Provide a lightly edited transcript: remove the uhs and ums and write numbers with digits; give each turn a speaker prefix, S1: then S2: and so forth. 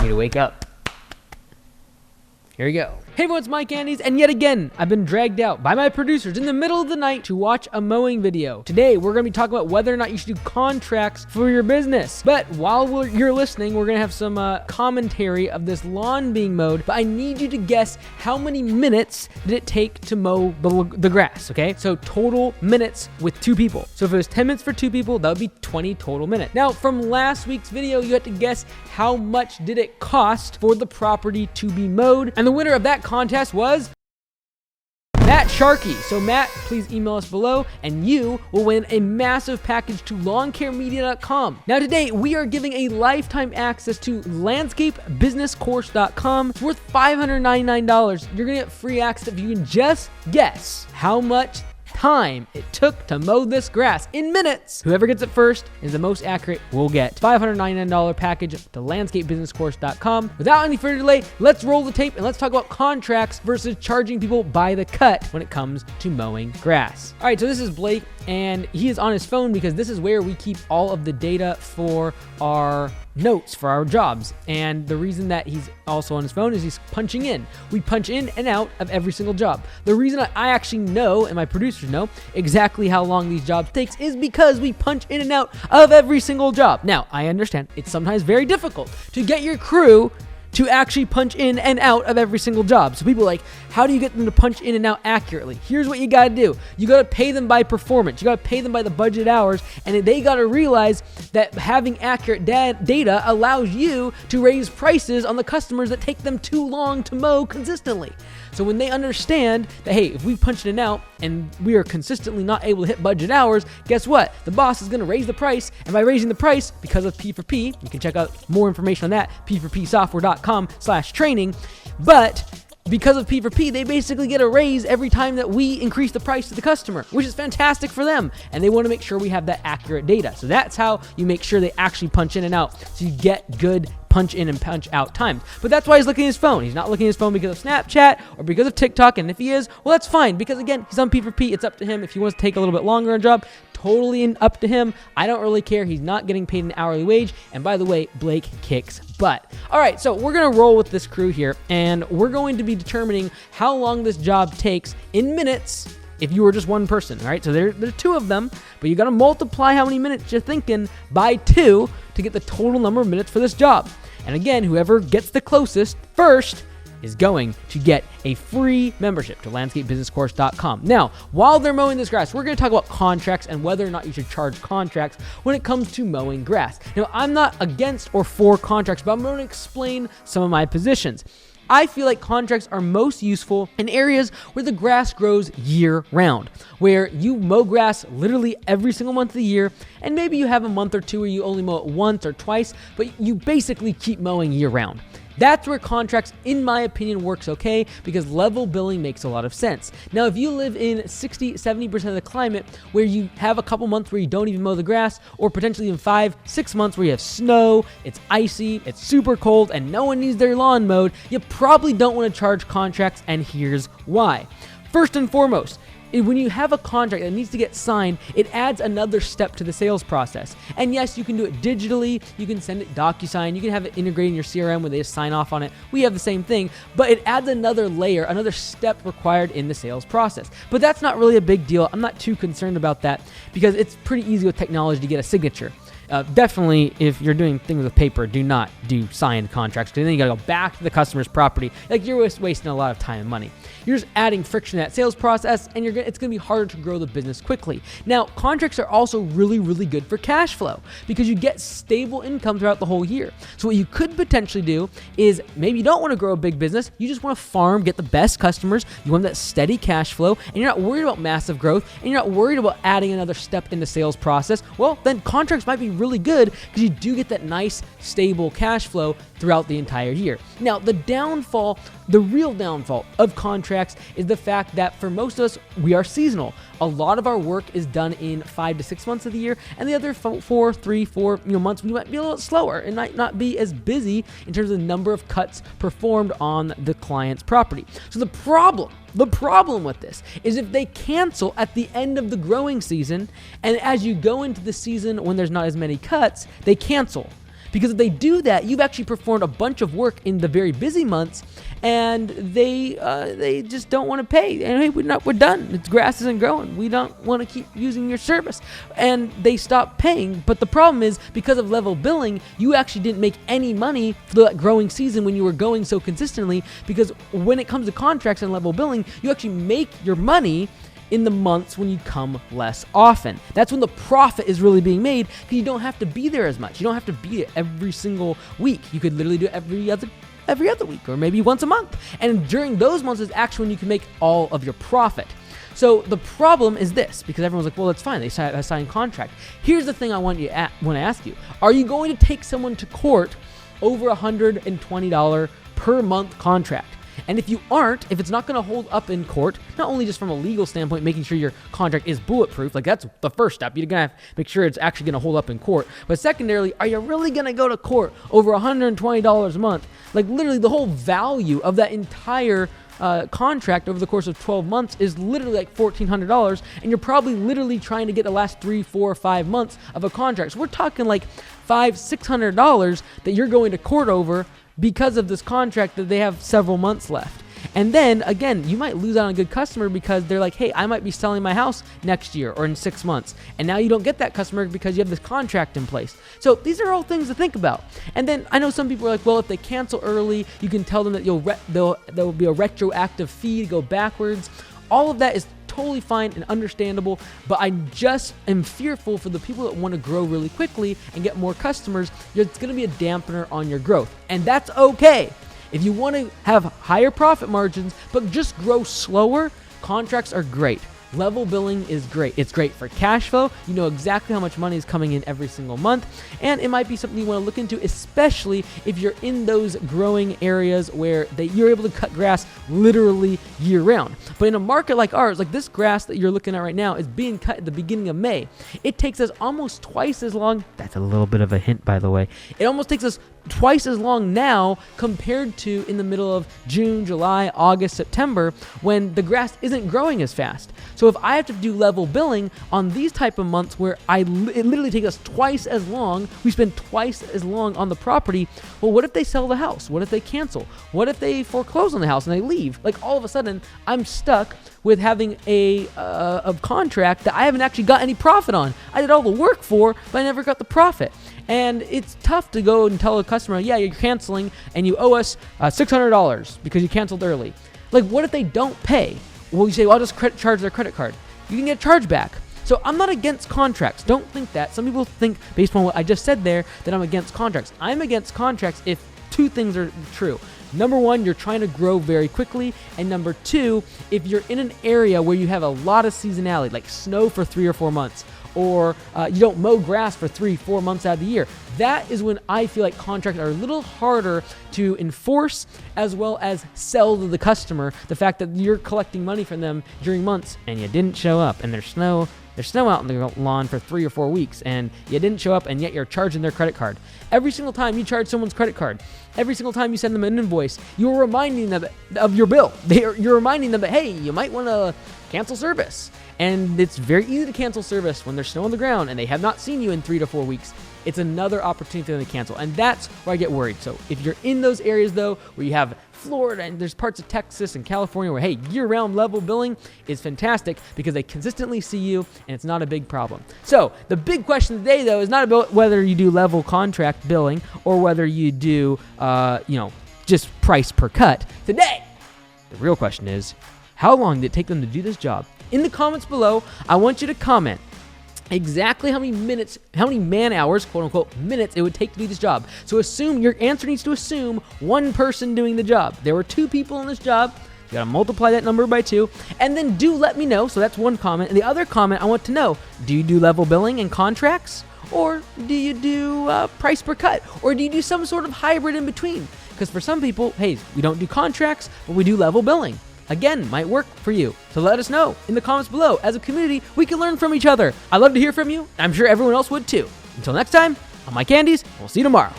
S1: to wake up. Here we go. Hey everyone, it's Mike Andes, and yet again, I've been dragged out by my producers in the middle of the night to watch a mowing video. Today, we're going to be talking about whether or not you should do contracts for your business. But while you're listening, we're going to have some commentary of this lawn being mowed, but I need you to guess how many minutes did it take to mow the grass, okay? So total minutes with 2 people. So if it was 10 minutes for 2 people, that would be 20 total minutes. Now, from last week's video, you had to guess how much did it cost for the property to be mowed, and the winner of that contest was Matt Sharkey. So Matt, please email us below and you will win a massive package to lawncaremedia.com. Now today we are giving a lifetime access to landscapebusinesscourse.com. It's worth $599. You're gonna get free access if you can just guess how much time it took to mow this grass in minutes. Whoever gets it first is the most accurate will get $599 package to landscapebusinesscourse.com. Without any further delay, let's roll the tape and let's talk about contracts versus charging people by the cut when it comes to mowing grass. All right, so this is Blake and he is on his phone because this is where we keep all of the data for our notes for our jobs. And the reason that he's also on his phone is he's punching in. We punch in and out of every single job. The reason I actually know, and my producers know, exactly how long these jobs takes is because we punch in and out of every single job. Now, I understand it's sometimes very difficult to get your crew to actually punch in and out of every single job. So people are like, how do you get them to punch in and out accurately? Here's what you gotta do. You gotta pay them by performance. You gotta pay them by the budget hours, and they gotta realize that having accurate data allows you to raise prices on the customers that take them too long to mow consistently. So when they understand that, hey, if we punch in and out and we are consistently not able to hit budget hours, guess what? The boss is gonna raise the price, and by raising the price, because of P4P, you can check out more information on that, p4psoftware.com/training, but because of P4P, they basically get a raise every time that we increase the price to the customer, which is fantastic for them. And they want to make sure we have that accurate data. So that's how you make sure they actually punch in and out. So you get good punch in and punch out times. But that's why he's looking at his phone. He's not looking at his phone because of Snapchat or because of TikTok. And if he is, well, that's fine. Because again, he's on P4P. It's up to him. If he wants to take a little bit longer on a job, totally up to him. I don't really care. He's not getting paid an hourly wage. And by the way, Blake kicks butt. All right, so we're going to roll with this crew here, and we're going to be determining how long this job takes in minutes if you were just one person, all right? So there are 2 of them, but you got to multiply how many minutes you're thinking by 2 to get the total number of minutes for this job. And again, whoever gets the closest first is going to get a free membership to landscapebusinesscourse.com. Now, while they're mowing this grass, we're going to talk about contracts and whether or not you should charge contracts when it comes to mowing grass. Now, I'm not against or for contracts, but I'm going to explain some of my positions. I feel like contracts are most useful in areas where the grass grows year-round, where you mow grass literally every single month of the year, and maybe you have a month or 2 where you only mow it once or twice, but you basically keep mowing year-round. That's where contracts, in my opinion, works okay because level billing makes a lot of sense. Now, if you live in 60-70% of the climate where you have a couple months where you don't even mow the grass, or potentially even 5-6 months where you have snow, it's icy, it's super cold, and no one needs their lawn mowed, you probably don't want to charge contracts, and here's why. First and foremost, when you have a contract that needs to get signed, it adds another step to the sales process. And yes, you can do it digitally. You can send it DocuSign. You can have it integrated in your CRM where they just sign off on it. We have the same thing, but it adds another layer, another step required in the sales process. But that's not really a big deal. I'm not too concerned about that because it's pretty easy with technology to get a signature. Definitely, if you're doing things with paper, do not do signed contracts because then you got to go back to the customer's property. Like, you're wasting a lot of time and money. You're just adding friction to that sales process, and it's going to be harder to grow the business quickly. Now, contracts are also really, really good for cash flow because you get stable income throughout the whole year. So what you could potentially do is maybe you don't want to grow a big business. You just want to farm, get the best customers. You want that steady cash flow, and you're not worried about massive growth, and you're not worried about adding another step in the sales process. Well, then contracts might be really good because you do get that nice, stable cash flow throughout the entire year. Now, the real downfall of contracts is the fact that for most of us, we are seasonal. A lot of our work is done in 5 to 6 months of the year, and the other 4 months we might be a little slower and might not be as busy in terms of the number of cuts performed on the client's property. So the problem with this is if they cancel at the end of the growing season, and as you go into the season when there's not as many cuts, they cancel. Because if they do that, you've actually performed a bunch of work in the very busy months, and they just don't want to pay. And hey, we're done. Its grass isn't growing. We don't want to keep using your service, and they stop paying. But the problem is, because of level billing, you actually didn't make any money for that growing season when you were going so consistently. Because when it comes to contracts and level billing, you actually make your money in the months when you come less often. That's when the profit is really being made, because you don't have to be there as much. You don't have to be it every single week. You could literally do it every other week, or maybe once a month. And during those months is actually when you can make all of your profit. So the problem is this, because everyone's like, well, that's fine. They sign contract. Here's the thing I want to ask you. Are you going to take someone to court over $120 per month contract? And if you aren't, if it's not going to hold up in court, not only just from a legal standpoint, making sure your contract is bulletproof, like that's the first step. You're going to have to make sure it's actually going to hold up in court. But secondarily, are you really going to go to court over $120 a month? Like literally the whole value of that entire contract over the course of 12 months is literally like $1,400, and you're probably literally trying to get the last 3, 4, 5 months of a contract. So we're talking like $500, $600 that you're going to court over because of this contract that they have several months left. And then again, you might lose out on a good customer because they're like, hey, I might be selling my house next year or in 6 months. And now you don't get that customer because you have this contract in place. So these are all things to think about. And then I know some people are like, well, if they cancel early, you can tell them that there will be a retroactive fee to go backwards. All of that is totally fine and understandable, but I just am fearful for the people that want to grow really quickly and get more customers. It's going to be a dampener on your growth, and that's okay. If you want to have higher profit margins but just grow slower, contracts are great. Level billing is great. It's great for cash flow. You know exactly how much money is coming in every single month, and it might be something you want to look into, especially if you're in those growing areas where you're able to cut grass literally year round. But in a market like ours, like this grass that you're looking at right now is being cut at the beginning of May. It takes us almost twice as long. That's a little bit of a hint, by the way. It almost takes us twice as long now compared to in the middle of June, July, August, September, when the grass isn't growing as fast. So if I have to do level billing on these type of months where it literally takes us twice as long, we spend twice as long on the property, well, what if they sell the house? What if they cancel? What if they foreclose on the house and they leave? Like all of a sudden, I'm stuck with having a contract that I haven't actually got any profit on. I did all the work for, but I never got the profit. And it's tough to go and tell a customer, yeah, you're canceling and you owe us $600 because you canceled early. Like, what if they don't pay? Well, you say, well, I'll just charge their credit card. You can get a charge back. So I'm not against contracts. Don't think that. Some people think, based on what I just said there, that I'm against contracts. I'm against contracts if two things are true. Number one, you're trying to grow very quickly. And number two, if you're in an area where you have a lot of seasonality, like snow for 3 or 4 months, or you don't mow grass for 3-4 months out of the year, that is when I feel like contracts are a little harder to enforce, as well as sell to the customer the fact that you're collecting money from them during months and you didn't show up, and there's snow out in the lawn for 3 or 4 weeks, and you didn't show up, and yet you're charging their credit card. Every single time you charge someone's credit card, every single time you send them an invoice, you're reminding them of your bill. You're reminding them that, hey, you might want to cancel service. And it's very easy to cancel service when there's snow on the ground and they have not seen you in 3 to 4 weeks. It's another opportunity for them to cancel. And that's where I get worried. So if you're in those areas, though, where you have Florida and there's parts of Texas and California where, hey, year-round level billing is fantastic because they consistently see you and it's not a big problem. So the big question today, though, is not about whether you do level contract billing or whether you do, just price per cut. Today, the real question is, how long did it take them to do this job? In the comments below, I want you to comment exactly how many man hours, quote unquote, minutes it would take to do this job. So your answer needs to assume one person doing the job. There were 2 people in this job. You gotta multiply that number by 2, and then do let me know. So that's one comment. And the other comment, I want to know, do you do level billing and contracts? Or do you do price per cut? Or do you do some sort of hybrid in between? Because for some people, hey, we don't do contracts, but we do level billing. Again, might work for you. So let us know in the comments below. As a community, we can learn from each other. I'd love to hear from you. I'm sure everyone else would too. Until next time, I'm Mike Andes. We'll see you tomorrow.